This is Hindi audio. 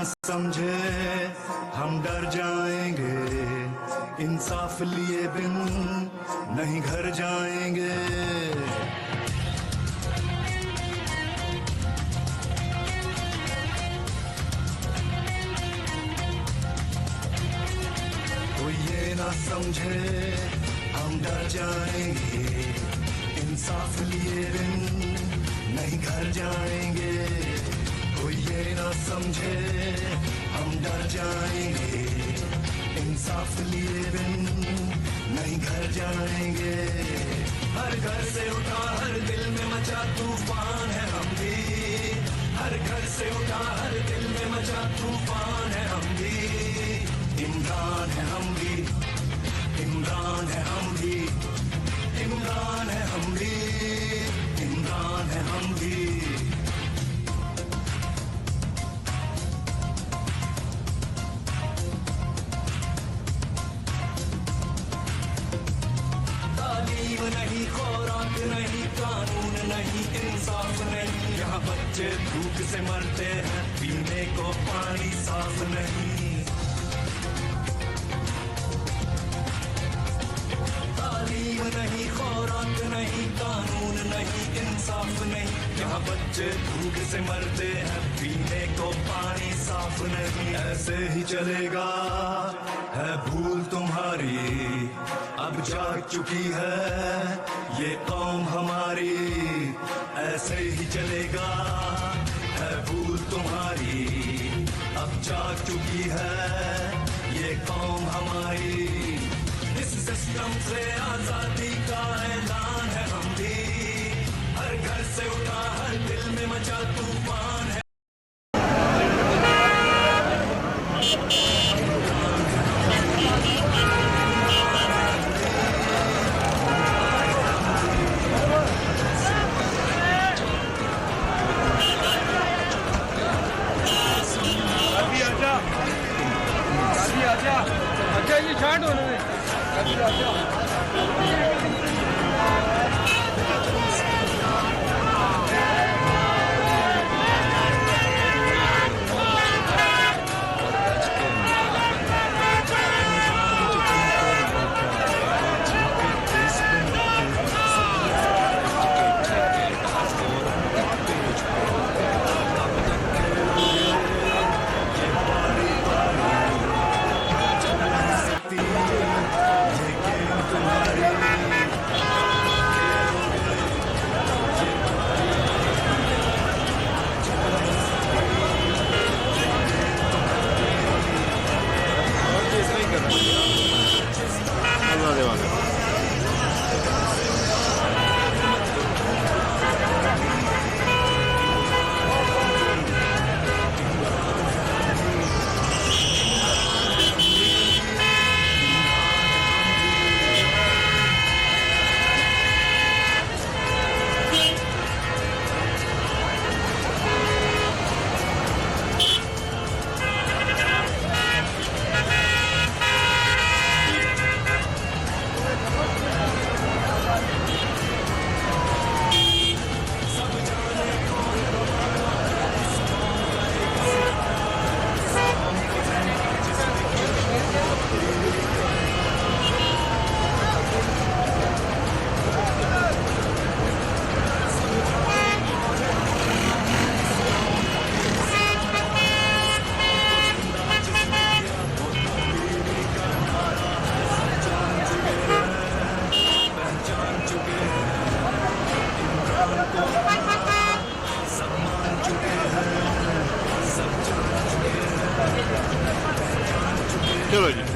समझे हम डर जाएंगे, इंसाफ लिए बिन नहीं घर जाएंगे। कोई ये ना समझे हम डर जाएंगे, इंसाफ लिए बिन नहीं घर जाएंगे। कोई ये ना समझे हम डर जाएंगे, इंसाफ लिए बिन नहीं घर जाएंगे। हर घर से उठा हर दिल में मचा तूफान है हम भी, हर घर से उठा हर दिल में मचा तूफान है हम भी। इमरान है हम भी, इमरान है हम भी, इमरान है हम भी, इमरान है हम भी। तालीम नहीं, खुराक नहीं, कानून नहीं, इंसाफ नहीं, यहाँ बच्चे भूख से मरते हैं, पीने को पानी साफ नहीं। तालीम नहीं, खुराक नहीं, कानून नहीं, इंसाफ नहीं, यहाँ बच्चे भूख से मरते हैं, पीने को पानी साफ नहीं। ऐसे ही चलेगा है भूल तुम्हारी, अब जाग चुकी है ये कौम हमारी। ऐसे ही चलेगा है भूल तुम्हारी, अब जाग चुकी है ये कौम हमारी। इस सिस्टम से आजादी का ऐलान है हम भी, हर घर से उठा हर दिल में मचा तूफान है। अच्छा ये छाट होने में चलो जी।